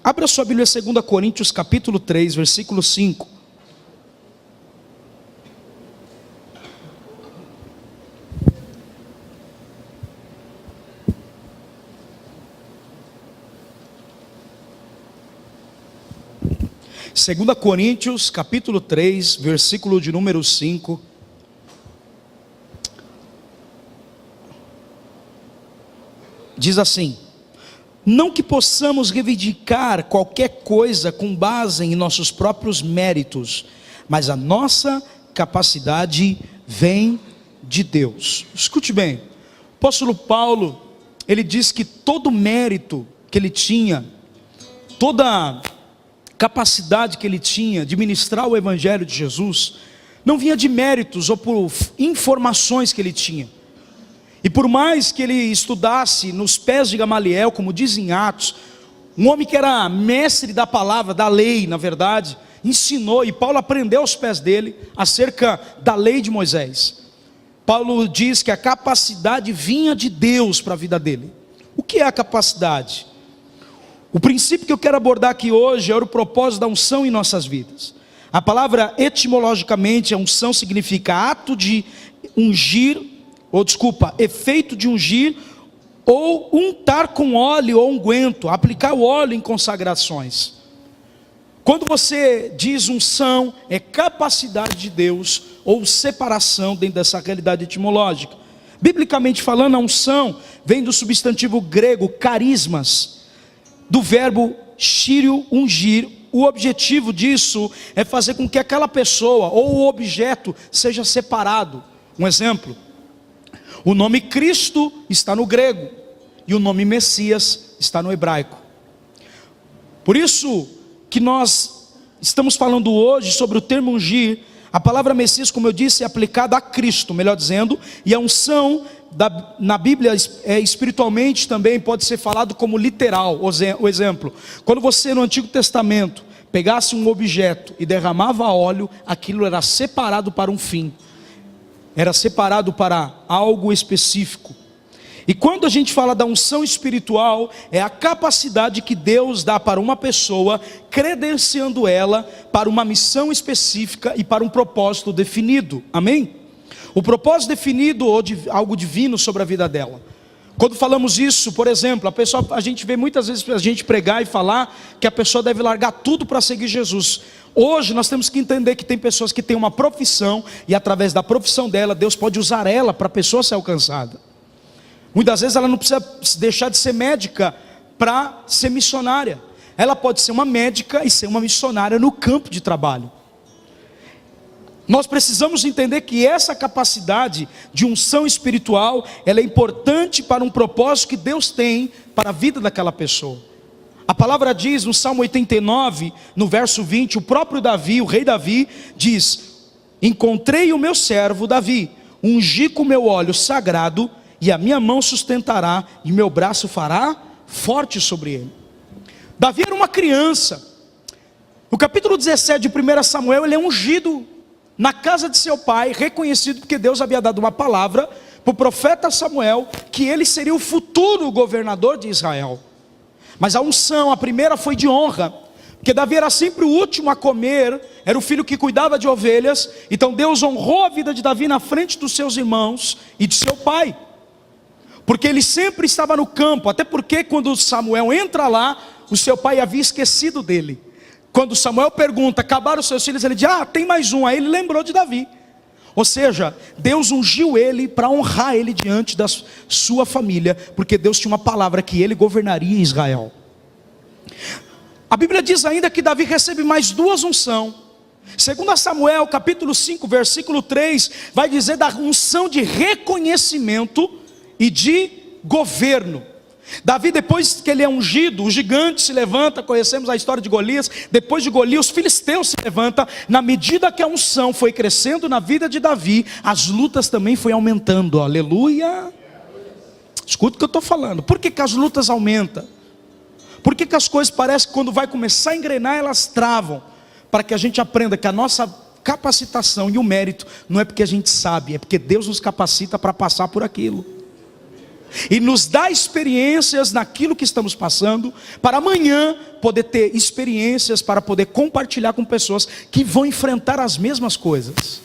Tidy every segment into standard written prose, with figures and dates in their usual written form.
Abra sua Bíblia, 2 Coríntios capítulo 3, versículo 5. Segunda Coríntios capítulo 3, versículo de número 5. Diz assim: não que possamos reivindicar qualquer coisa com base em nossos próprios méritos, mas a nossa capacidade vem de Deus. Escute bem, o apóstolo Paulo, ele diz que todo mérito que ele tinha, toda capacidade que ele tinha de ministrar o evangelho de Jesus, não vinha de méritos ou por informações que ele tinha. E por mais que ele estudasse nos pés de Gamaliel, como diz em Atos, um homem que era mestre da palavra, da lei, na verdade, ensinou, e Paulo aprendeu aos pés dele acerca da lei de Moisés. Paulo diz que a capacidade vinha de Deus para a vida dele. O que é a capacidade? O princípio que eu quero abordar aqui hoje é o propósito da unção em nossas vidas. A palavra etimologicamente, a unção significa ato de ungir, efeito de ungir, ou untar com óleo ou unguento, aplicar o óleo em consagrações. Quando você diz unção, é capacidade de Deus, ou separação dentro dessa realidade etimológica. Biblicamente falando, a unção vem do substantivo grego carismas, do verbo chírio, ungir. O objetivo disso é fazer com que aquela pessoa ou o objeto seja separado. Um exemplo: o nome Cristo está no grego e o nome Messias está no hebraico. Por isso que nós estamos falando hoje sobre o termo ungir. A palavra Messias, como eu disse, é aplicada a Cristo, melhor dizendo, e a unção na Bíblia espiritualmente também pode ser falado como literal. O exemplo, quando você no Antigo Testamento pegasse um objeto e derramava óleo, aquilo era separado para um fim, era separado para algo específico. E quando a gente fala da unção espiritual, é a capacidade que Deus dá para uma pessoa, credenciando ela para uma missão específica e para um propósito definido. Amém? O propósito definido ou de algo divino sobre a vida dela. Quando falamos isso, por exemplo, a gente vê muitas vezes a gente pregar e falar que a pessoa deve largar tudo para seguir Jesus. Hoje nós temos que entender que tem pessoas que têm uma profissão, e através da profissão dela, Deus pode usar ela para a pessoa ser alcançada. Muitas vezes ela não precisa deixar de ser médica para ser missionária. Ela pode ser uma médica e ser uma missionária no campo de trabalho. Nós precisamos entender que essa capacidade de unção espiritual, ela é importante para um propósito que Deus tem para a vida daquela pessoa. A palavra diz no Salmo 89, no verso 20, o próprio Davi, o rei Davi, diz: encontrei o meu servo Davi, ungi com meu óleo sagrado, e a minha mão sustentará, e meu braço fará forte sobre ele. Davi era uma criança. No capítulo 17 de 1 Samuel, ele é ungido na casa de seu pai, reconhecido porque Deus havia dado uma palavra para o profeta Samuel, que ele seria o futuro governador de Israel. Mas a unção, a primeira foi de honra, porque Davi era sempre o último a comer, era o filho que cuidava de ovelhas. Então Deus honrou a vida de Davi na frente dos seus irmãos e de seu pai, porque ele sempre estava no campo. Até porque quando Samuel entra lá, o seu pai havia esquecido dele. Quando Samuel pergunta, acabaram os seus filhos? Ele diz, tem mais um. Aí ele lembrou de Davi. Ou seja, Deus ungiu ele para honrar ele diante da sua família, porque Deus tinha uma palavra que ele governaria Israel. A Bíblia diz ainda que Davi recebe mais duas unções. Segundo Samuel capítulo 5 versículo 3, vai dizer da unção de reconhecimento e de governo. Davi, depois que ele é ungido, o gigante se levanta. Conhecemos a história de Golias. Depois de Golias, os filisteus se levantam. Na medida que a unção foi crescendo na vida de Davi, as lutas também foi aumentando. Aleluia. Escuta o que eu estou falando. Por que as lutas aumentam? Por que as coisas parecem que quando vai começar a engrenar, elas travam? Para que a gente aprenda que a nossa capacitação e o mérito não é porque a gente sabe, é porque Deus nos capacita para passar por aquilo. e nos dá experiências naquilo que estamos passando, para amanhã poder ter experiências para poder compartilhar com pessoas que vão enfrentar as mesmas coisas.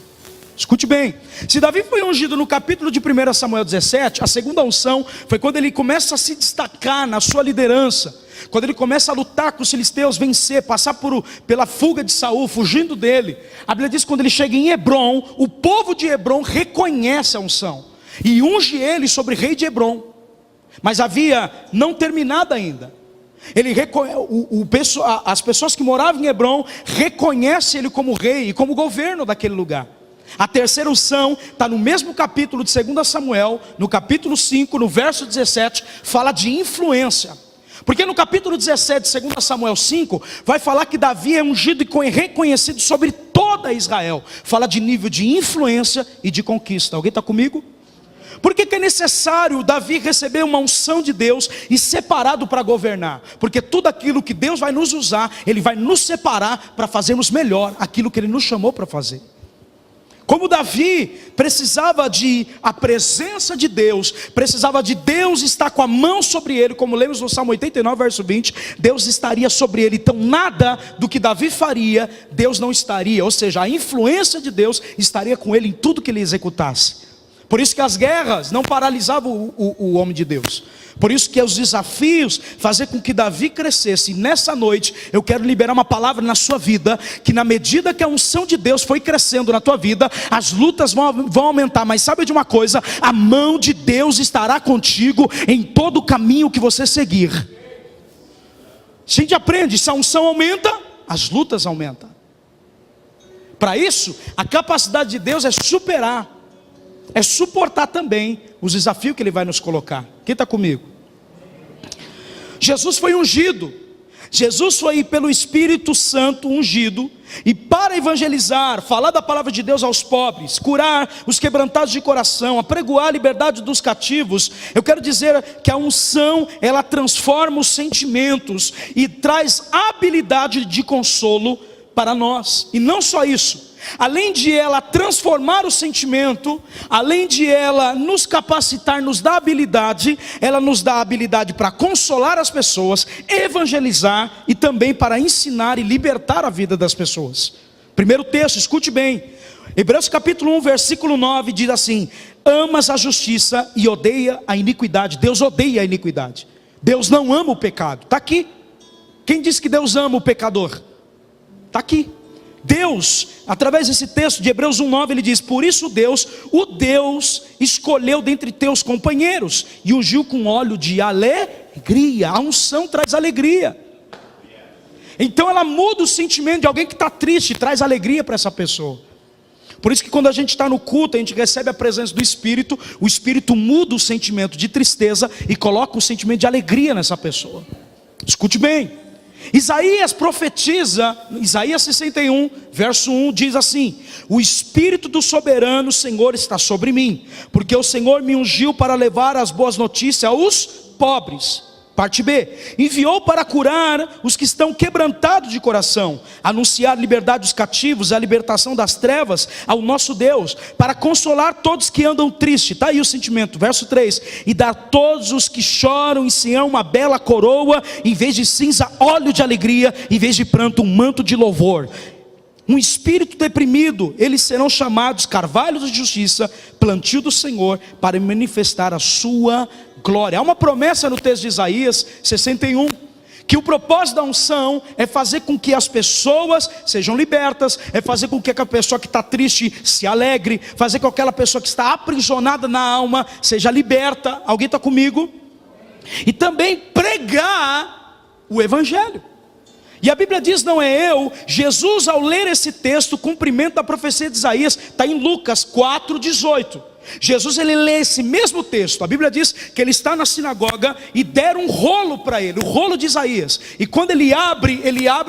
Escute bem, se Davi foi ungido no capítulo de 1 Samuel 17, a segunda unção foi quando ele começa a se destacar na sua liderança, quando ele começa a lutar com os filisteus, vencer, passar pela fuga de Saul, fugindo dele. A Bíblia diz que quando ele chega em Hebrom, o povo de Hebrom reconhece a unção e unge ele sobre rei de Hebrom. Mas havia não terminado ainda. As pessoas que moravam em Hebrom reconhecem ele como rei e como governo daquele lugar. A terceira unção está no mesmo capítulo de 2 Samuel, no capítulo 5, no verso 17, fala de influência. Porque no capítulo 17 de 2 Samuel 5, vai falar que Davi é ungido e reconhecido sobre toda Israel. Fala de nível de influência e de conquista. Alguém está comigo? Por que é necessário Davi receber uma unção de Deus e separado para governar? Porque tudo aquilo que Deus vai nos usar, Ele vai nos separar para fazermos melhor aquilo que Ele nos chamou para fazer. Como Davi precisava de a presença de Deus, precisava de Deus estar com a mão sobre ele, como lemos no Salmo 89, verso 20, Deus estaria sobre ele. Então nada do que Davi faria, Deus não estaria, ou seja, a influência de Deus estaria com ele em tudo que ele executasse. Por isso que as guerras não paralisavam o homem de Deus. Por isso que os desafios fazer com que Davi crescesse. E nessa noite eu quero liberar uma palavra na sua vida, que na medida que a unção de Deus foi crescendo na tua vida, as lutas vão aumentar. Mas sabe de uma coisa? A mão de Deus estará contigo em todo o caminho que você seguir. Se a gente aprende, se a unção aumenta, as lutas aumentam. Para isso, a capacidade de Deus é superar, é suportar também os desafios que Ele vai nos colocar. Quem está comigo? Jesus foi ungido. Jesus foi pelo Espírito Santo ungido. E para evangelizar, falar da palavra de Deus aos pobres, curar os quebrantados de coração, apregoar a liberdade dos cativos, eu quero dizer que a unção, ela transforma os sentimentos e traz habilidade de consolo para nós. E não só isso, além de ela transformar o sentimento, além de ela nos capacitar, nos dar habilidade, ela nos dá habilidade para consolar as pessoas, evangelizar e também para ensinar e libertar a vida das pessoas. Primeiro texto, escute bem, Hebreus capítulo 1, versículo 9 diz assim: amas a justiça e odeia a iniquidade. Deus odeia a iniquidade, Deus não ama o pecado. Está aqui. Quem diz que Deus ama o pecador? Está aqui. Deus, através desse texto de Hebreus 1:9, ele diz: por isso Deus, o Deus escolheu dentre teus companheiros e ungiu com óleo de alegria. A unção traz alegria. Então ela muda o sentimento de alguém que está triste, traz alegria para essa pessoa. Por isso que quando a gente está no culto, a gente recebe a presença do Espírito, o Espírito muda o sentimento de tristeza e coloca o sentimento de alegria nessa pessoa. Escute bem, Isaías profetiza, Isaías 61, verso 1, diz assim: o Espírito do soberano Senhor está sobre mim, porque o Senhor me ungiu para levar as boas notícias aos pobres. Parte B, enviou para curar os que estão quebrantados de coração, anunciar liberdade dos cativos, a libertação das trevas ao nosso Deus, para consolar todos que andam tristes. Está aí o sentimento, verso 3, e dar a todos os que choram em Sião uma bela coroa, em vez de cinza, óleo de alegria, em vez de pranto, um manto de louvor. Um espírito deprimido, eles serão chamados carvalhos de justiça, plantio do Senhor, para manifestar a sua glória. Há uma promessa no texto de Isaías 61, que o propósito da unção é fazer com que as pessoas sejam libertas, é fazer com que aquela pessoa que está triste se alegre, fazer com que aquela pessoa que está aprisionada na alma seja liberta. Alguém está comigo? E também pregar o Evangelho. E a Bíblia diz, não é eu, Jesus ao ler esse texto, cumprimento da profecia de Isaías, está em Lucas 4:18. Jesus, ele lê esse mesmo texto, a Bíblia diz que ele está na sinagoga e deram um rolo para ele, o rolo de Isaías. E quando ele abre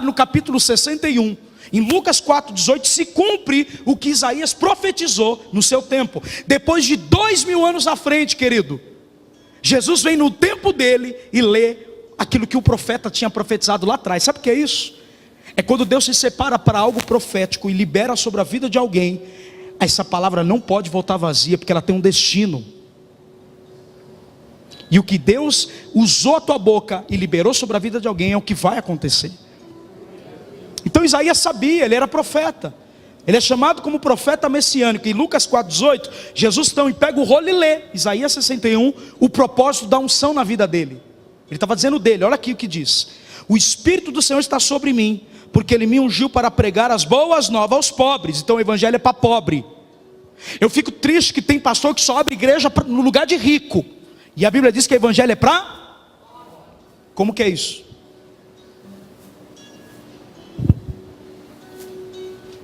no capítulo 61. Em Lucas 4:18 se cumpre o que Isaías profetizou no seu tempo. Depois de 2000 anos à frente, querido, Jesus vem no tempo dele e lê aquilo que o profeta tinha profetizado lá atrás. Sabe o que é isso? É quando Deus se separa para algo profético e libera sobre a vida de alguém. Essa palavra não pode voltar vazia, porque ela tem um destino. E o que Deus usou a tua boca e liberou sobre a vida de alguém é o que vai acontecer. Então Isaías sabia, ele era profeta. Ele é chamado como profeta messiânico. Em Lucas 4,18, Jesus então pega o rolo e lê Isaías 61, o propósito da unção na vida dele. Ele estava dizendo dele, olha aqui o que diz: o Espírito do Senhor está sobre mim, porque Ele me ungiu para pregar as boas novas aos pobres. Então o evangelho é para pobre. Eu fico triste que tem pastor que só abre igreja no lugar de rico. E a Bíblia diz que o evangelho é para... Como que é isso?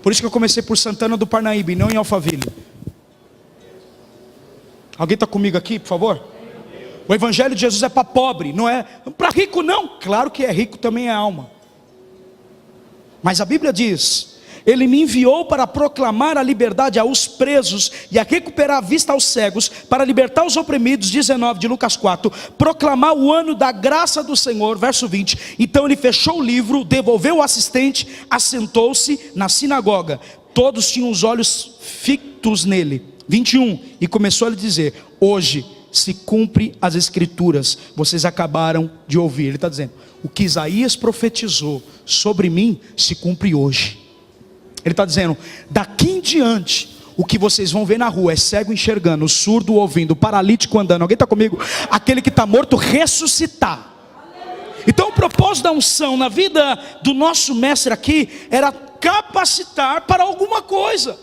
Por isso que eu comecei por Santana do Parnaíba e não em Alphaville. Alguém está comigo aqui, por favor? O evangelho de Jesus é para pobre, não é para rico não. Claro que é rico, também é alma. Mas a Bíblia diz: Ele me enviou para proclamar a liberdade aos presos e a recuperar a vista aos cegos, para libertar os oprimidos. 19 de Lucas 4, proclamar o ano da graça do Senhor. Verso 20, então ele fechou o livro, devolveu o assistente, assentou-se na sinagoga. Todos tinham os olhos fitos nele. 21, e começou a lhe dizer: hoje se cumpre as escrituras, vocês acabaram de ouvir. Ele está dizendo, o que Isaías profetizou sobre mim se cumpre hoje. Ele está dizendo, daqui em diante, o que vocês vão ver na rua é cego enxergando, surdo ouvindo, paralítico andando. Alguém está comigo? Aquele que está morto ressuscitar. Então o propósito da unção na vida do nosso mestre aqui era capacitar para alguma coisa.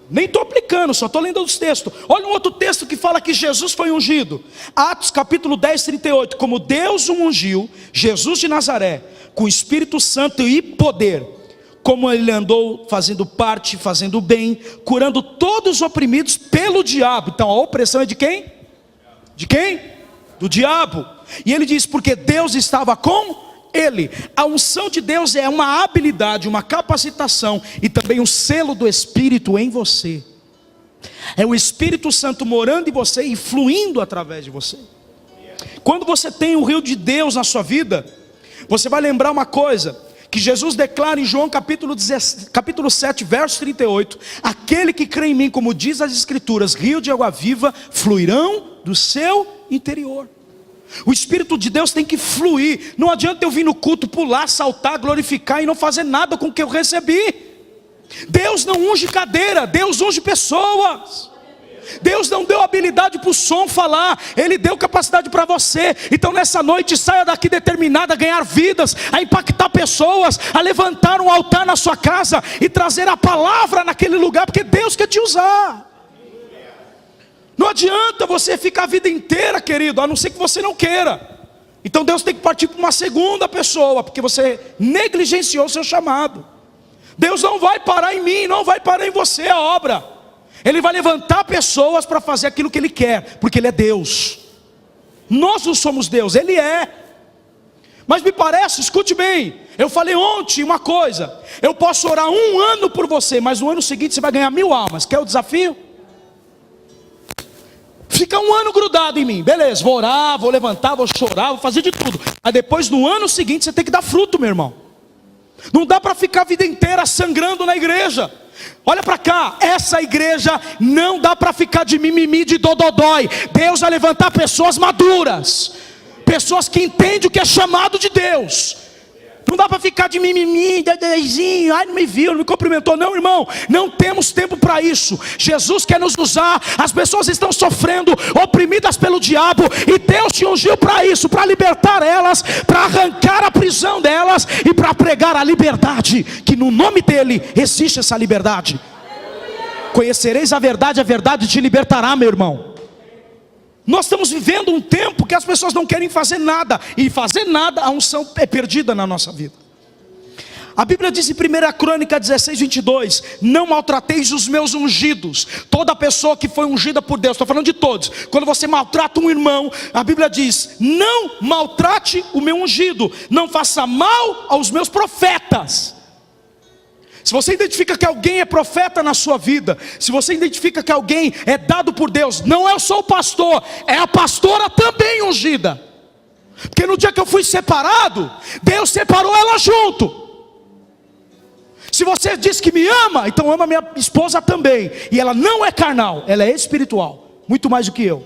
Nem estou aplicando, só estou lendo os textos. Olha um outro texto que fala que Jesus foi ungido. Atos capítulo 10, 38. Como Deus o ungiu, Jesus de Nazaré, com Espírito Santo e poder, como ele andou fazendo parte, fazendo bem, curando todos os oprimidos pelo diabo. Então a opressão é de quem? De quem? Do diabo. E ele diz, porque Deus estava com ele. A unção de Deus é uma habilidade, uma capacitação e também um selo do Espírito em você. É o Espírito Santo morando em você e fluindo através de você. Quando você tem o rio de Deus na sua vida, você vai lembrar uma coisa que Jesus declara em João capítulo 7, verso 38. Aquele que crê em mim, como diz as escrituras, rio de água viva fluirão do seu interior. O Espírito de Deus tem que fluir. Não adianta eu vir no culto, pular, saltar, glorificar e não fazer nada com o que eu recebi. Deus não unge cadeira, Deus unge pessoas. Deus não deu habilidade para o som falar, Ele deu capacidade para você. Então nessa noite saia daqui determinada a ganhar vidas, a impactar pessoas, a levantar um altar na sua casa e trazer a palavra naquele lugar, porque Deus quer te usar. Não adianta você ficar a vida inteira, querido, a não ser que você não queira. Então Deus tem que partir para uma segunda pessoa, porque você negligenciou o seu chamado. Deus não vai parar em mim, não vai parar em você a obra. Ele vai levantar pessoas para fazer aquilo que Ele quer, porque Ele é Deus. Nós não somos Deus, Ele é. Mas me parece, escute bem, eu falei ontem uma coisa: eu posso orar 1 ano por você, mas no ano seguinte você vai ganhar 1000 almas. Quer o desafio? Fica 1 ano grudado em mim, beleza, vou orar, vou levantar, vou chorar, vou fazer de tudo. Aí depois no ano seguinte você tem que dar fruto, meu irmão. Não dá para ficar a vida inteira sangrando na igreja. Olha para cá, essa igreja não dá para ficar de mimimi, de dododói. Deus vai levantar pessoas maduras, pessoas que entendem o que é chamado de Deus. Não dá para ficar de mimimi, dedezinho, ai não me viu, não me cumprimentou. Não, irmão, não temos tempo para isso. Jesus quer nos usar. As pessoas estão sofrendo, oprimidas pelo diabo, e Deus te ungiu para isso, para libertar elas, para arrancar a prisão delas e para pregar a liberdade, que no nome dele existe essa liberdade. Conhecereis a verdade te libertará, meu irmão. Nós estamos vivendo um tempo que as pessoas não querem fazer nada, e fazer nada, a unção é perdida na nossa vida. A Bíblia diz em 1 Crônica 16, 22, não maltrateis os meus ungidos. Toda pessoa que foi ungida por Deus, estou falando de todos. Quando você maltrata um irmão, a Bíblia diz, não maltrate o meu ungido, não faça mal aos meus profetas. Se você identifica que alguém é profeta na sua vida, se você identifica que alguém é dado por Deus, não é só o pastor, é a pastora também ungida. Porque no dia que eu fui separado, Deus separou ela junto. Se você diz que me ama, então ama minha esposa também. E ela não é carnal, ela é espiritual, muito mais do que eu.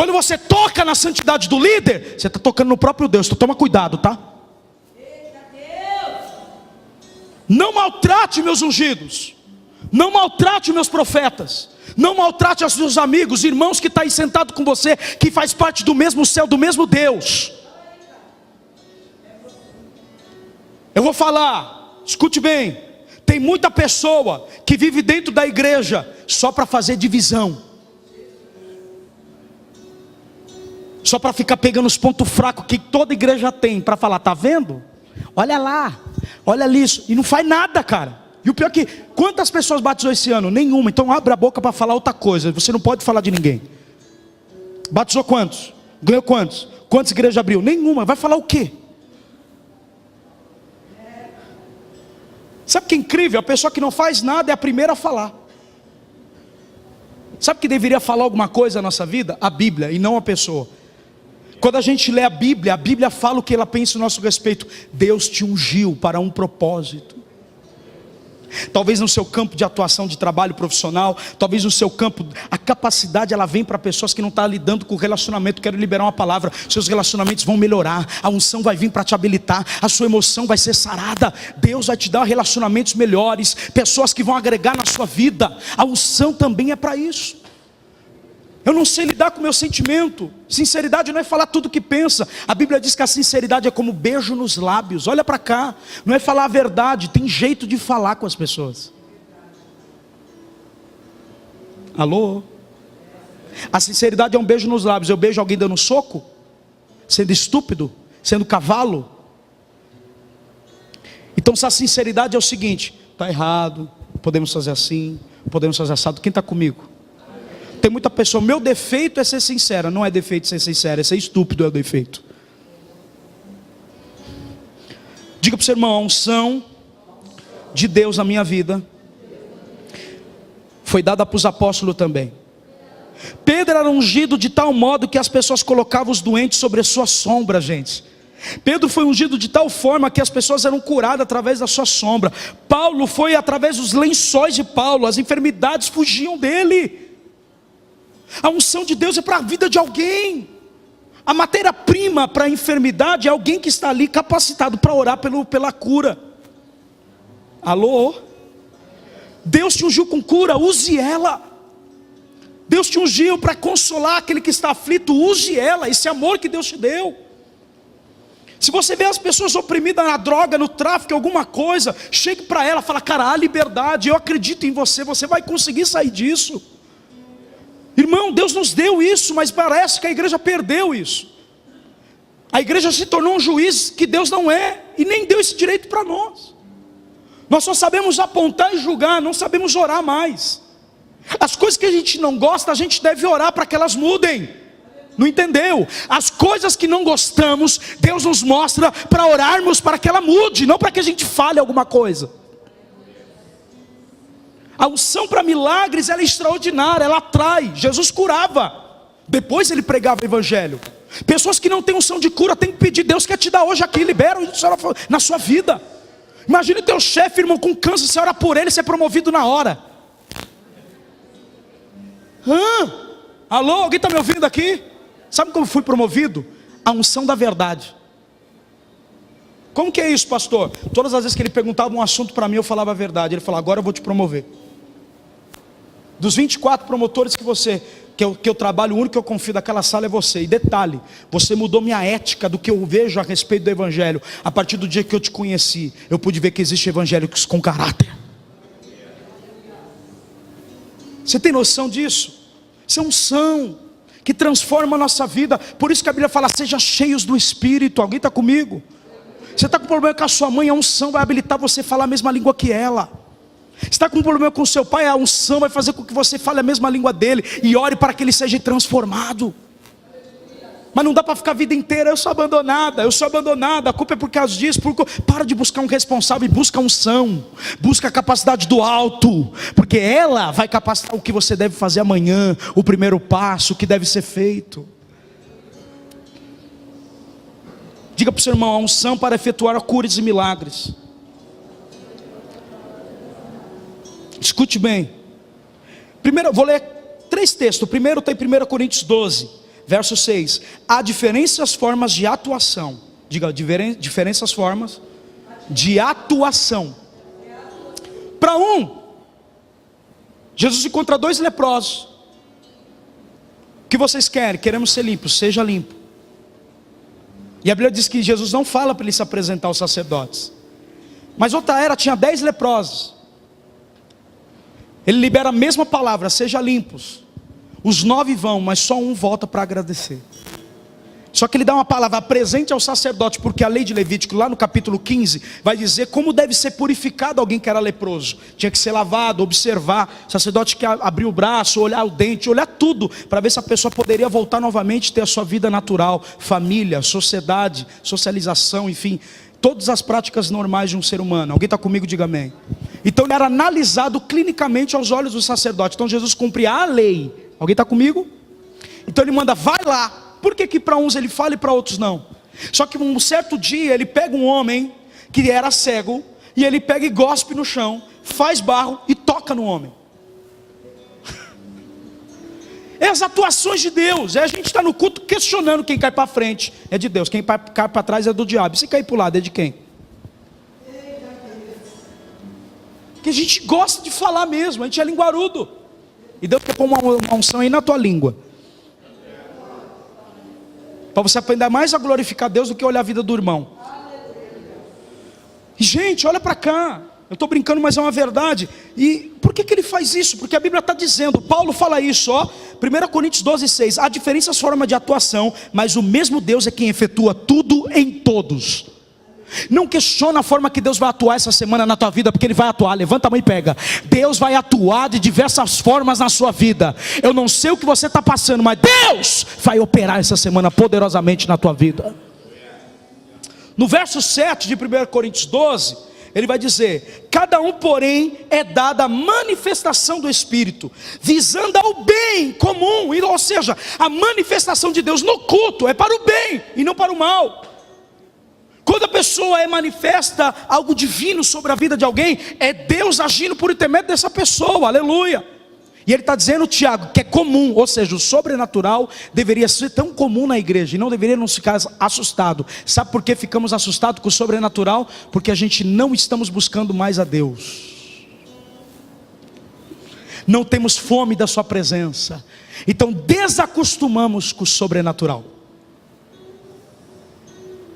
Quando você toca na santidade do líder, você está tocando no próprio Deus. Então toma cuidado, tá? Não maltrate meus ungidos, não maltrate meus profetas, não maltrate os seus amigos, irmãos que estão aí sentados com você, que faz parte do mesmo céu, do mesmo Deus. Eu vou falar, escute bem, tem muita pessoa que vive dentro da igreja só para fazer divisão, só para ficar pegando os pontos fracos que toda igreja tem, para falar, tá vendo? Olha lá, olha ali isso, e não faz nada, cara. E o pior é que, quantas pessoas batizou esse ano? Nenhuma. Então abre a boca para falar outra coisa. Você não pode falar de ninguém. Batizou quantos? Ganhou quantos? Quantas igrejas abriu? Nenhuma. Vai falar o quê? Sabe o que é incrível? A pessoa que não faz nada é a primeira a falar. Sabe que deveria falar alguma coisa na nossa vida? A Bíblia, e não a pessoa. Quando a gente lê a Bíblia fala o que ela pensa a nosso respeito. Deus te ungiu para um propósito. Talvez no seu campo de atuação de trabalho profissional, talvez no seu campo, a capacidade ela vem para pessoas que não estão lidando com o relacionamento. Quero liberar uma palavra, seus relacionamentos vão melhorar, a unção vai vir para te habilitar, a sua emoção vai ser sarada, Deus vai te dar relacionamentos melhores, pessoas que vão agregar na sua vida. A unção também é para isso. Eu não sei lidar com o meu sentimento. Sinceridade não é falar tudo o que pensa. A Bíblia diz que a sinceridade é como beijo nos lábios. Olha para cá, não é falar a verdade. Tem jeito de falar com as pessoas. Alô? A sinceridade é um beijo nos lábios. Eu beijo alguém dando soco, sendo estúpido, sendo cavalo. Então se a sinceridade é o seguinte, está errado, podemos fazer assim, podemos fazer assado. Quem está comigo? Tem muita pessoa, meu defeito é ser sincera. Não é defeito ser sincera, é ser estúpido é o defeito. Diga para o seu irmão, a unção de Deus na minha vida foi dada para os apóstolos também. Pedro era ungido de tal modo que as pessoas colocavam os doentes sobre a sua sombra, gente. Pedro foi ungido de tal forma que as pessoas eram curadas através da sua sombra. Paulo foi através dos lençóis de Paulo, as enfermidades fugiam dele. A unção de Deus é para a vida de alguém. A matéria-prima para a enfermidade é alguém que está ali capacitado para orar pela cura. Alô? Deus te ungiu com cura, use ela. Deus te ungiu para consolar aquele que está aflito, use ela, esse amor que Deus te deu. Se você vê as pessoas oprimidas na droga, no tráfico, alguma coisa, chegue para ela, fala, cara, há liberdade, eu acredito em você, você vai conseguir sair disso. Irmão, Deus nos deu isso, mas parece que a igreja perdeu isso. A igreja se tornou um juiz que Deus não é, e nem deu esse direito para nós. Nós só sabemos apontar e julgar, não sabemos orar mais. As coisas que a gente não gosta, a gente deve orar para que elas mudem. Não entendeu? As coisas que não gostamos, Deus nos mostra para orarmos para que ela mude, não para que a gente fale alguma coisa. A unção para milagres ela é extraordinária, ela atrai. Jesus curava, depois ele pregava o evangelho. Pessoas que não têm unção de cura, tem que pedir, Deus quer te dar hoje aqui, libera isso na sua vida. Imagine o teu chefe, irmão, com câncer, você ora por ele, você é promovido na hora. Alô, alguém está me ouvindo aqui? Sabe como eu fui promovido? A unção da verdade. Como que é isso, pastor? Todas as vezes que ele perguntava um assunto para mim, eu falava a verdade. Ele falava, agora eu vou te promover. Dos 24 promotores que eu trabalho, o único que eu confio daquela sala é você. E detalhe, você mudou minha ética do que eu vejo a respeito do evangelho. A partir do dia que eu te conheci, eu pude ver que existem evangélicos com caráter. Você tem noção disso? Isso é unção que transforma a nossa vida. Por isso que a Bíblia fala, seja cheios do Espírito. Alguém está comigo? Você está com problema com a sua mãe, a unção vai habilitar você a falar a mesma língua que ela. Você está com problema com o seu pai, a unção vai fazer com que você fale a mesma língua dele. E ore para que ele seja transformado. Mas não dá para ficar a vida inteira, eu sou abandonada, a culpa é por causa disso. Para de buscar um responsável e busca unção. Busca a capacidade do alto, porque ela vai capacitar o que você deve fazer amanhã, o primeiro passo, o que deve ser feito. Diga para o seu irmão, a unção para efetuar curas e milagres. Escute bem. Primeiro, eu vou ler 3 textos. O primeiro está em 1 Coríntios 12, verso 6. Há diferentes formas de atuação. Diga, diferentes formas de atuação. Para um, Jesus encontra 2 leprosos. O que vocês querem? Queremos ser limpos, seja limpo. E a Bíblia diz que Jesus não fala para ele se apresentar aos sacerdotes. Mas outra era, tinha 10 leprosos. Ele libera a mesma palavra, seja limpos. Os 9 vão, mas só um volta para agradecer. Só que ele dá uma palavra, apresente ao sacerdote, porque a lei de Levítico, lá no capítulo 15, vai dizer como deve ser purificado alguém que era leproso. Tinha que ser lavado, observar, o sacerdote que abrir o braço, olhar o dente, olhar tudo, para ver se a pessoa poderia voltar novamente, ter a sua vida natural, família, sociedade, socialização, enfim, todas as práticas normais de um ser humano. Alguém está comigo? Diga amém. Então ele era analisado clinicamente aos olhos do sacerdote. Então Jesus cumpria a lei. Alguém está comigo? Então ele manda, vai lá. Por que para uns ele fala e para outros não? Só que um certo dia ele pega um homem que era cego, e ele pega e gospe no chão, faz barro e toca no homem. É as atuações de Deus. A gente está no culto questionando, quem cai para frente é de Deus, quem cai para trás é do diabo. E se cair para o lado é de quem? Que a gente gosta de falar mesmo, a gente é linguarudo. E Deus quer pôr uma unção aí na tua língua, para você aprender mais a glorificar Deus do que olhar a vida do irmão. E gente, olha para cá. Eu estou brincando, mas é uma verdade. E por que ele faz isso? Porque a Bíblia está dizendo, Paulo fala isso, ó, 1 Coríntios 12:6. Há diferentes formas de atuação, mas o mesmo Deus é quem efetua tudo em todos. Não questiona a forma que Deus vai atuar essa semana na tua vida, porque Ele vai atuar. Levanta a mão e pega. Deus vai atuar de diversas formas na sua vida. Eu não sei o que você está passando, mas Deus vai operar essa semana poderosamente na tua vida. No verso 7 de 1 Coríntios 12, ele vai dizer: cada um porém é dada a manifestação do Espírito, visando ao bem comum. Ou seja, a manifestação de Deus no culto é para o bem e não para o mal. Quando a pessoa manifesta algo divino sobre a vida de alguém, é Deus agindo por intermédio dessa pessoa, aleluia. E ele está dizendo, Tiago, que é comum, ou seja, o sobrenatural deveria ser tão comum na igreja, e não deveríamos ficar assustados. Sabe por que ficamos assustados com o sobrenatural? Porque a gente não estamos buscando mais a Deus, não temos fome da sua presença, então desacostumamos com o sobrenatural.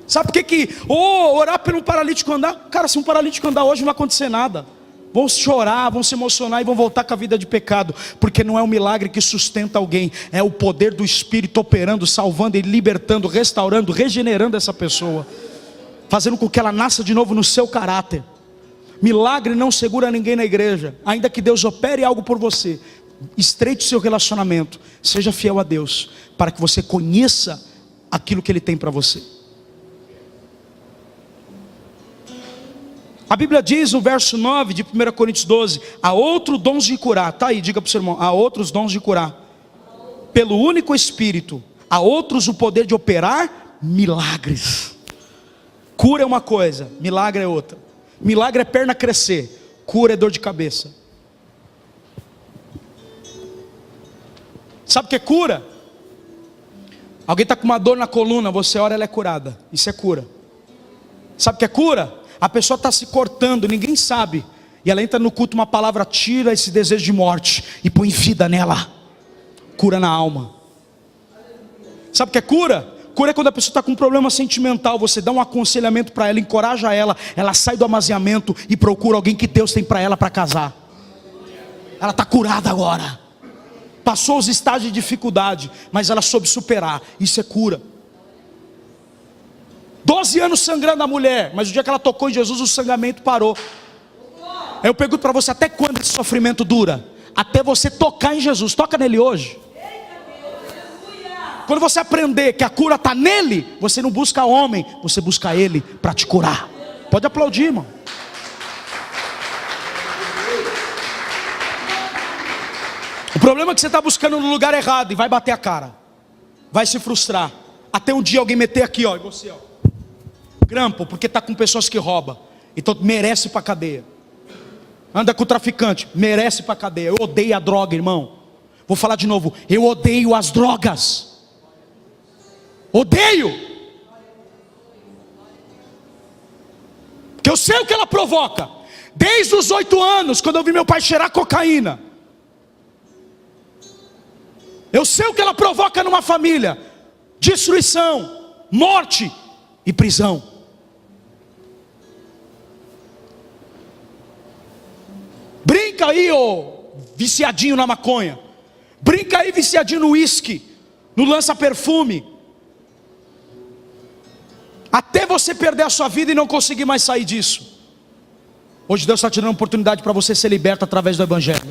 Sabe por que orar pelo um paralítico andar? Cara, se um paralítico andar hoje não vai acontecer nada. Vão chorar, vão se emocionar e vão voltar com a vida de pecado. Porque não é um milagre que sustenta alguém, é o poder do Espírito operando, salvando e libertando, restaurando, regenerando essa pessoa, fazendo com que ela nasça de novo no seu caráter. Milagre não segura ninguém na igreja. Ainda que Deus opere algo por você, estreite o seu relacionamento, seja fiel a Deus, para que você conheça aquilo que Ele tem para você. A Bíblia diz no verso 9 de 1 Coríntios 12: há outros dons de curar. Está aí, diga para o seu irmão: há outros dons de curar, pelo único Espírito. Há outros o poder de operar milagres. Cura é uma coisa, milagre é outra. Milagre é perna crescer, cura é dor de cabeça. Sabe o que é cura? Alguém está com uma dor na coluna, você ora, ela é curada. Isso é cura. Sabe o que é cura? A pessoa está se cortando, ninguém sabe, e ela entra no culto, uma palavra tira esse desejo de morte e põe vida nela. Cura na alma. Sabe o que é cura? Cura é quando a pessoa está com um problema sentimental, você dá um aconselhamento para ela, encoraja ela, ela sai do amaziamento e procura alguém que Deus tem para ela para casar. Ela está curada agora, passou os estágios de dificuldade, mas ela soube superar. Isso é cura. 12 anos sangrando a mulher, mas o dia que ela tocou em Jesus, o sangramento parou. Aí eu pergunto para você: até quando esse sofrimento dura? Até você tocar em Jesus. Toca nele hoje. Quando você aprender que a cura está nele, você não busca homem, você busca Ele para te curar. Pode aplaudir, irmão. O problema é que você está buscando no lugar errado e vai bater a cara, vai se frustrar, até um dia alguém meter aqui, ó, e você, ó, grampo, porque está com pessoas que roubam, então merece para cadeia. Anda com o traficante, merece para cadeia. Eu odeio a droga, irmão. Vou falar de novo: eu odeio as drogas. Odeio. Porque eu sei o que ela provoca. Desde os 8 anos, quando eu vi meu pai cheirar cocaína. Eu sei o que ela provoca numa família: destruição, morte e prisão. Brinca aí, ô viciadinho na maconha. Brinca aí, viciadinho no uísque, no lança-perfume. Até você perder a sua vida e não conseguir mais sair disso. Hoje Deus está te dando uma oportunidade para você ser liberto através do Evangelho.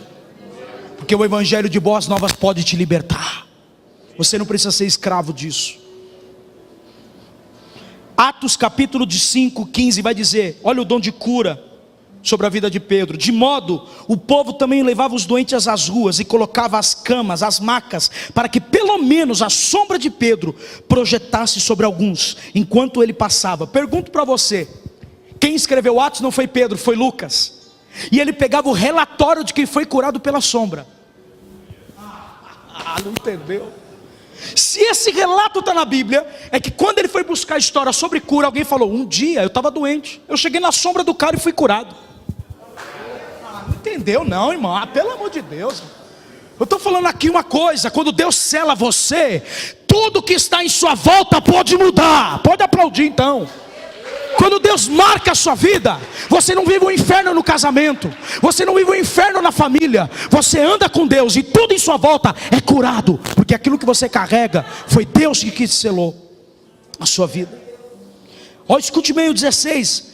Porque o Evangelho de boas novas pode te libertar. Você não precisa ser escravo disso. Atos capítulo 5, 15 vai dizer, olha o dom de cura sobre a vida de Pedro. De modo, o povo também levava os doentes às ruas e colocava as camas, as macas, para que pelo menos a sombra de Pedro projetasse sobre alguns, enquanto ele passava. Pergunto para você, quem escreveu Atos não foi Pedro, foi Lucas. E ele pegava o relatório de quem foi curado pela sombra. Não entendeu? Se esse relato está na Bíblia, é que quando ele foi buscar a história sobre cura, alguém falou: um dia eu estava doente, eu cheguei na sombra do cara e fui curado. Não entendeu não, irmão? Pelo amor de Deus. Eu estou falando aqui uma coisa: quando Deus sela você, tudo que está em sua volta pode mudar. Pode aplaudir então. Quando Deus marca a sua vida, você não vive o inferno no casamento, você não vive o inferno na família, você anda com Deus e tudo em sua volta é curado, porque aquilo que você carrega foi Deus que selou a sua vida. Olha, escute bem o 16,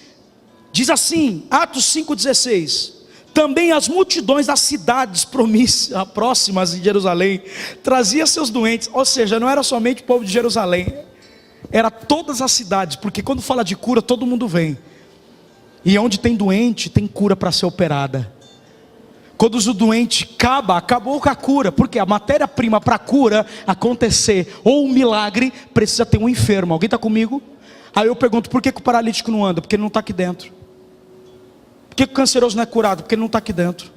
diz assim, Atos 5,16: também as multidões das cidades próximas de Jerusalém traziam seus doentes, ou seja, não era somente o povo de Jerusalém, era todas as cidades, porque quando fala de cura, todo mundo vem. E onde tem doente, tem cura para ser operada. Quando o doente acabou com a cura, porque a matéria-prima para a cura acontecer, ou um milagre, precisa ter um enfermo. Alguém está comigo? Aí eu pergunto, por que o paralítico não anda? Porque ele não está aqui dentro. Por que o canceroso não é curado? Porque ele não está aqui dentro.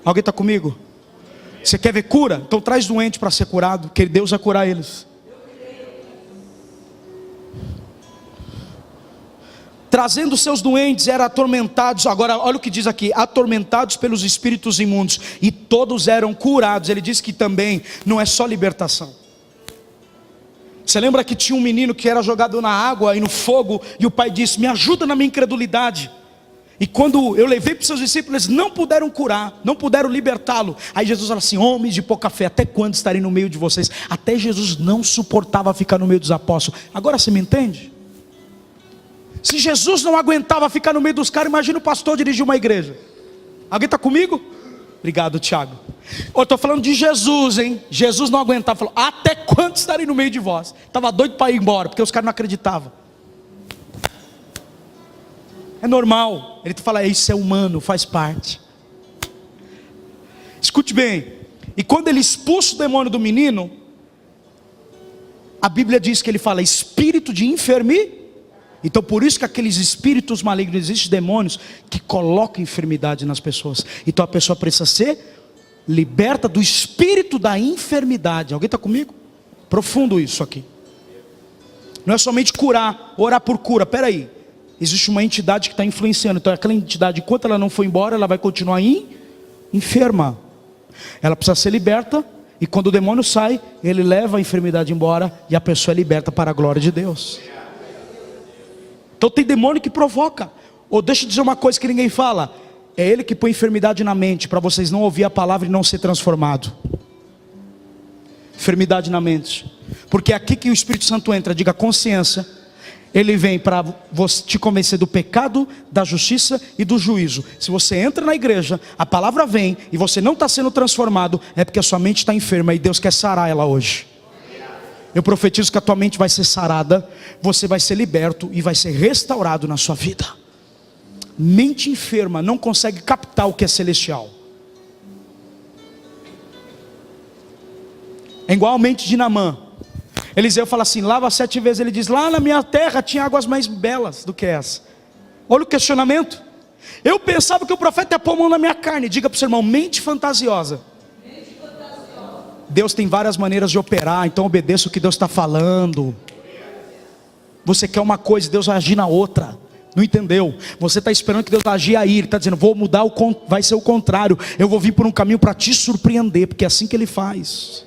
Alguém está comigo? Você quer ver cura? Então traz doente para ser curado, que Deus vai curar eles. Trazendo seus doentes, eram atormentados. Agora olha o que diz aqui: atormentados pelos espíritos imundos, e todos eram curados. Ele diz que também não é só libertação. Você lembra que tinha um menino que era jogado na água e no fogo, e o pai disse: me ajuda na minha incredulidade. E quando eu levei para os seus discípulos, eles não puderam curar, não puderam libertá-lo. Aí Jesus fala assim: homens de pouca fé, até quando estarei no meio de vocês? Até Jesus não suportava ficar no meio dos apóstolos. Agora você me entende? Se Jesus não aguentava ficar no meio dos caras, imagina o pastor dirigir uma igreja. Alguém está comigo? Obrigado, Tiago. Eu estou falando de Jesus, hein? Jesus não aguentava, falou: até quando estarei no meio de vós? Estava doido para ir embora, porque os caras não acreditavam. É normal. Ele fala: isso é humano, faz parte. Escute bem. E quando ele expulsa o demônio do menino, a Bíblia diz que ele fala espírito de enfermidade. Então por isso que aqueles espíritos malignos, existem demônios que colocam enfermidade nas pessoas. Então a pessoa precisa ser liberta do espírito da enfermidade. Alguém está comigo? Profundo isso aqui. Não é somente curar, orar por cura. Espera aí, existe uma entidade que está influenciando. Então aquela entidade, enquanto ela não for embora, ela vai continuar enferma. Ela precisa ser liberta. E quando o demônio sai, ele leva a enfermidade embora, e a pessoa é liberta para a glória de Deus. Então tem demônio que provoca. Ou deixa eu dizer uma coisa que ninguém fala: é ele que põe enfermidade na mente, para vocês não ouvir a palavra e não ser transformado. Enfermidade na mente. Porque é aqui que o Espírito Santo entra. Diga consciência. Ele vem para te convencer do pecado, da justiça e do juízo. Se você entra na igreja, a palavra vem e você não está sendo transformado, é porque a sua mente está enferma e Deus quer sarar ela hoje. Eu profetizo que a tua mente vai ser sarada, você vai ser liberto e vai ser restaurado na sua vida. Mente enferma não consegue captar o que é celestial. É igual a mente de Naamã. Eliseu fala assim: lava 7 vezes. Ele diz: lá na minha terra tinha águas mais belas do que essa. Olha o questionamento. Eu pensava que o profeta ia pôr a mão na minha carne. Diga para o seu irmão: mente fantasiosa Deus tem várias maneiras de operar, então obedeça o que Deus está falando. Você quer uma coisa, Deus vai agir na outra. Não entendeu? Você está esperando que Deus vai agir aí. Ele está dizendo, vou mudar, vai ser o contrário. Eu vou vir por um caminho para te surpreender, porque é assim que Ele faz.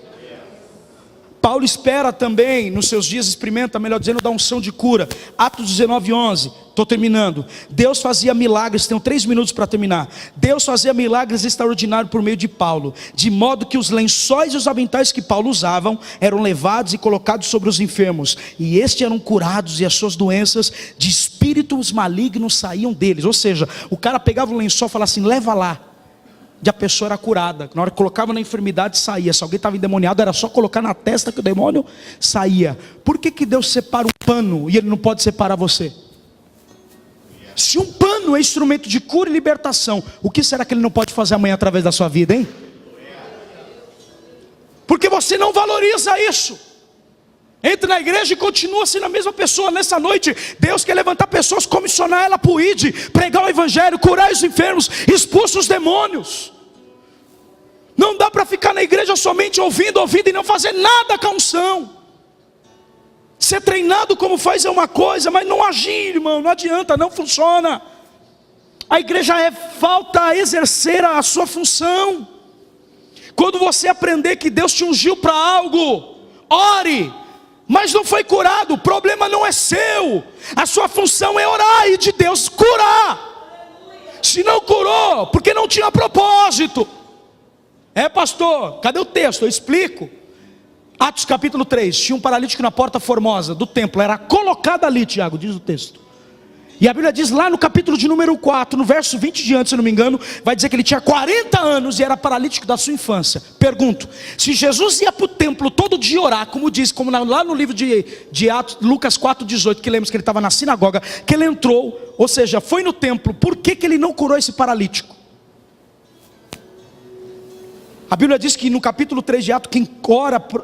Paulo espera também, nos seus dias experimenta, melhor dizendo, da unção de cura. Atos 19:11, estou terminando. Deus fazia milagres, tenho 3 minutos para terminar. Deus fazia milagres extraordinários por meio de Paulo, de modo que os lençóis e os aventais que Paulo usavam, eram levados e colocados sobre os enfermos, e estes eram curados, e as suas doenças de espíritos malignos saíam deles. Ou seja, o cara pegava o lençol e falava assim, leva lá. E a pessoa era curada. Na hora que colocava na enfermidade, saía. Se alguém estava endemoniado, era só colocar na testa que o demônio saía. Por que Deus separa um pano e Ele não pode separar você? Se um pano é instrumento de cura e libertação, o que será que Ele não pode fazer amanhã através da sua vida, hein? Porque você não valoriza isso. Entra na igreja e continua sendo a mesma pessoa. Nessa noite, Deus quer levantar pessoas, comissionar ela para o ID, pregar o evangelho, curar os enfermos, expulsar os demônios. Não dá para ficar na igreja somente ouvindo e não fazer nada com a unção. Ser treinado como faz é uma coisa, mas não agir, irmão, não adianta, não funciona. A igreja falta exercer a sua função. Quando você aprender que Deus te ungiu para algo, ore. Mas não foi curado, o problema não é seu. A sua função é orar e de Deus curar. Se não curou, porque não tinha propósito. Pastor, cadê o texto? Eu explico. Atos capítulo 3, tinha um paralítico na porta formosa do templo. Era colocado ali, Tiago, diz o texto. E a Bíblia diz lá no capítulo de número 4, no verso 20 diante, se não me engano, vai dizer que ele tinha 40 anos e era paralítico da sua infância. Pergunto, se Jesus ia para o templo todo dia orar, como diz, como lá no livro de Atos, Lucas 4,18, que lemos que ele estava na sinagoga, que ele entrou, ou seja, foi no templo, por que ele não curou esse paralítico? A Bíblia diz que no capítulo 3 de Atos,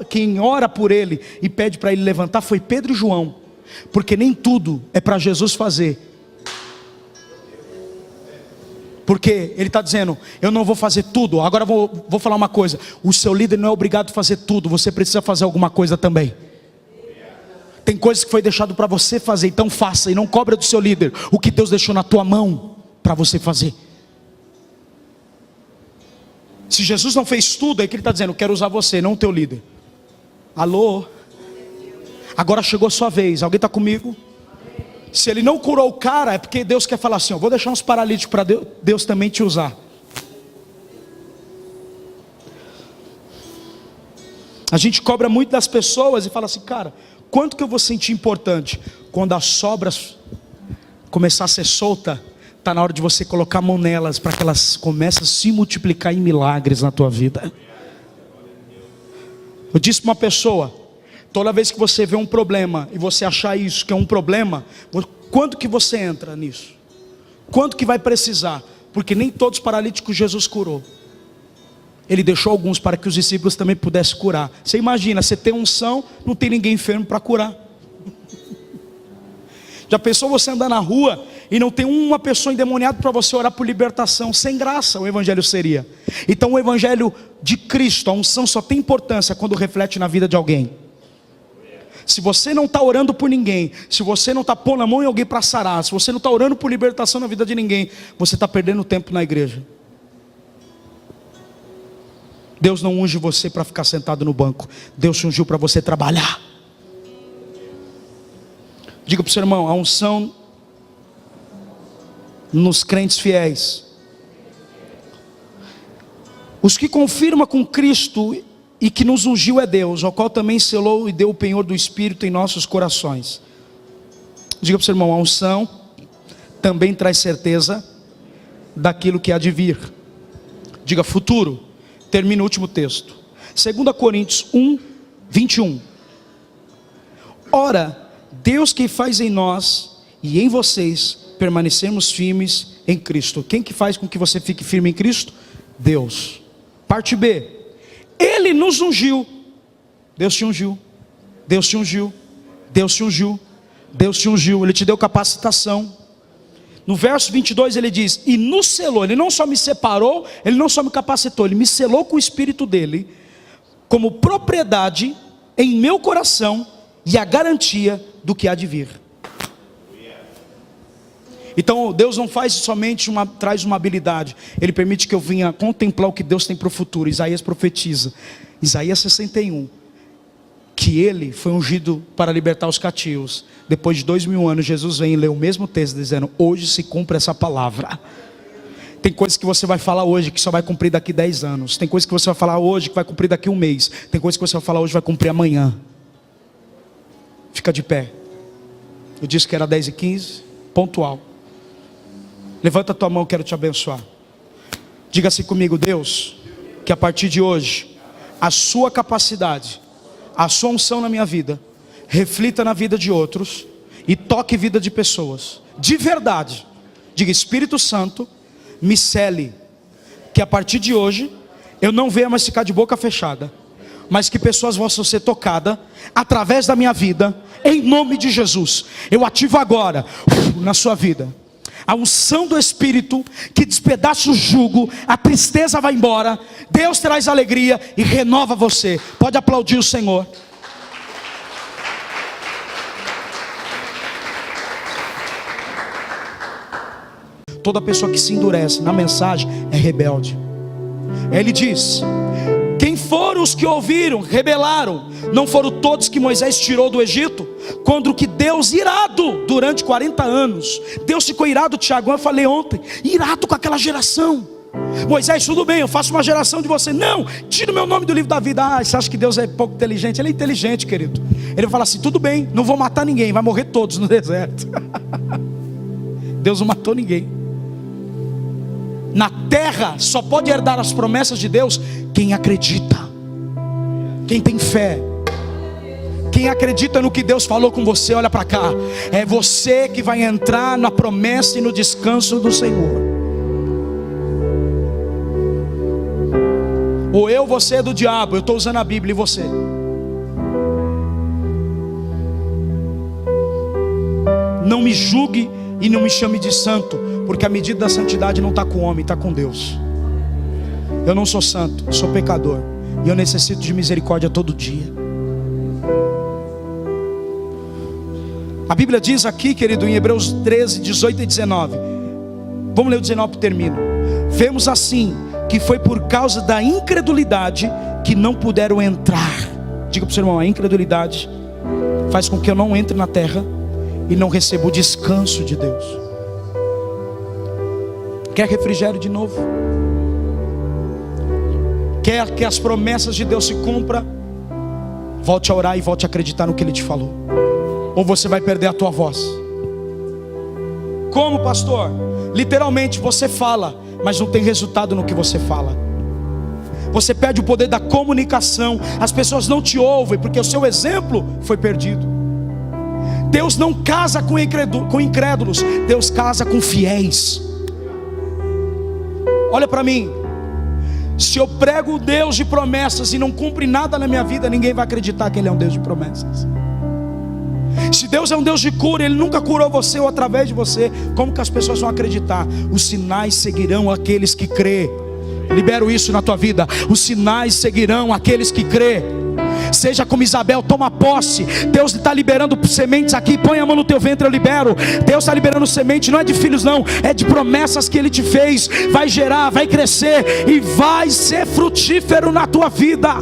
quem ora por ele e pede para ele levantar foi Pedro e João. Porque nem tudo é para Jesus fazer. Porque ele está dizendo, eu não vou fazer tudo. Agora vou falar uma coisa, o seu líder não é obrigado a fazer tudo, você precisa fazer alguma coisa também. Tem coisas que foi deixado para você fazer, então faça. E não cobra do seu líder o que Deus deixou na tua mão para você fazer. Se Jesus não fez tudo, é que ele está dizendo, eu quero usar você, não o teu líder. Alô? Agora chegou a sua vez, alguém está comigo? Se ele não curou o cara, é porque Deus quer falar assim, eu vou deixar uns paralíticos para Deus também te usar. A gente cobra muito das pessoas e fala assim, cara, quanto que eu vou sentir importante? Quando as sobras começar a ser solta, está na hora de você colocar a mão nelas, para que elas comecem a se multiplicar em milagres na tua vida. Eu disse para uma pessoa, toda vez que você vê um problema, e você achar isso que é um problema, quanto que você entra nisso? Quanto que vai precisar? Porque nem todos os paralíticos Jesus curou. Ele deixou alguns para que os discípulos também pudessem curar. Você imagina, você tem unção, não tem ninguém enfermo para curar. Já pensou você andar na rua e não tem uma pessoa endemoniada para você orar por libertação? Sem graça o evangelho seria. Então o evangelho de Cristo, a unção só tem importância quando reflete na vida de alguém. Se você não está orando por ninguém, se você não está pondo a mão em alguém para sarar, se você não está orando por libertação na vida de ninguém, você está perdendo tempo na igreja. Deus não unge você para ficar sentado no banco. Deus te ungiu para você trabalhar. Diga para o seu irmão, a unção nos crentes fiéis. Os que confirmam com Cristo e que nos ungiu é Deus, ao qual também selou e deu o penhor do Espírito em nossos corações. Diga para o seu irmão, a unção também traz certeza daquilo que há de vir. Diga futuro. Termina o último texto. 2 Coríntios 1, 21. Ora, Deus que faz em nós e em vocês permanecermos firmes em Cristo. Quem que faz com que você fique firme em Cristo? Deus. Parte B. Ele nos ungiu. Deus te ungiu. Deus te ungiu. Deus te ungiu. Deus te ungiu. Ele te deu capacitação. No verso 22 ele diz, e nos selou. Ele não só me separou, ele não só me capacitou, ele me selou com o Espírito dele. como propriedade em meu coração e a garantia do que há de vir. Então Deus não faz somente traz uma habilidade, Ele permite que eu venha contemplar o que Deus tem para o futuro. Isaías profetiza, Isaías 61, que Ele foi ungido para libertar os cativos. Depois de 2000 anos, Jesus vem e lê o mesmo texto dizendo: hoje se cumpre essa palavra. Tem coisas que você vai falar hoje que só vai cumprir daqui 10 anos. Tem coisas que você vai falar hoje que vai cumprir daqui 1 mês. Tem coisas que você vai falar hoje que vai cumprir amanhã. Fica de pé. Eu disse que era 10h15, pontual. Levanta a tua mão, eu quero te abençoar. Diga assim comigo: Deus, que a partir de hoje a sua capacidade, a sua unção na minha vida reflita na vida de outros e toque vida de pessoas de verdade. Diga: Espírito Santo, me cele, que a partir de hoje eu não venha mais ficar de boca fechada, mas que pessoas possam ser tocadas através da minha vida, em nome de Jesus. Eu ativo agora na sua vida a unção do Espírito que despedaça o jugo, a tristeza vai embora, Deus traz alegria e renova você. Pode aplaudir o Senhor. Toda pessoa que se endurece na mensagem é rebelde. Ele diz: quem foram os que ouviram, rebelaram? Não foram todos que Moisés tirou do Egito? Quando que Deus, irado durante 40 anos, Deus ficou irado, Tiago, eu falei ontem, irado com aquela geração. Moisés, tudo bem, eu faço uma geração de você. Não, tira o meu nome do livro da vida. Ah, você acha que Deus é pouco inteligente? Ele é inteligente, querido. Ele vai falar assim: tudo bem, não vou matar ninguém, vai morrer todos no deserto. Deus não matou ninguém. Na terra só pode herdar as promessas de Deus quem acredita, quem tem fé, quem acredita no que Deus falou com você. Olha para cá, é você que vai entrar na promessa e no descanso do Senhor. Ou você é do diabo, eu estou usando a Bíblia, e você? Não me julgue e não me chame de santo, porque a medida da santidade não está com o homem, está com Deus. Eu não sou santo, eu sou pecador, e eu necessito de misericórdia todo dia. A Bíblia diz aqui, querido, em Hebreus 13, 18 e 19. Vamos ler o 19 e termino. Vemos assim que foi por causa da incredulidade que não puderam entrar. Diga para o seu irmão: a incredulidade faz com que eu não entre na terra e não receba o descanso de Deus. Quer refrigério de novo? Quer que as promessas de Deus se cumpram? Volte a orar e volte a acreditar no que Ele te falou. Ou você vai perder a tua voz. Como, pastor? Literalmente, você fala, mas não tem resultado no que você fala. Você perde o poder da comunicação. As pessoas não te ouvem porque o seu exemplo foi perdido. Deus não casa com incrédulos, Deus casa com fiéis. Olha para mim, se eu prego o Deus de promessas e não cumpre nada na minha vida, ninguém vai acreditar que Ele é um Deus de promessas. Se Deus é um Deus de cura, Ele nunca curou você ou através de você, como que as pessoas vão acreditar? Os sinais seguirão aqueles que crê. Libero isso na tua vida. Os sinais seguirão aqueles que crê. Seja como Isabel, toma posse. Deus está liberando sementes aqui. Põe a mão no teu ventre, eu libero. Deus está liberando semente, não é de filhos não, é de promessas que Ele te fez. Vai gerar, vai crescer e vai ser frutífero na tua vida.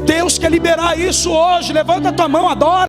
Deus quer liberar isso hoje. Levanta a tua mão, adora.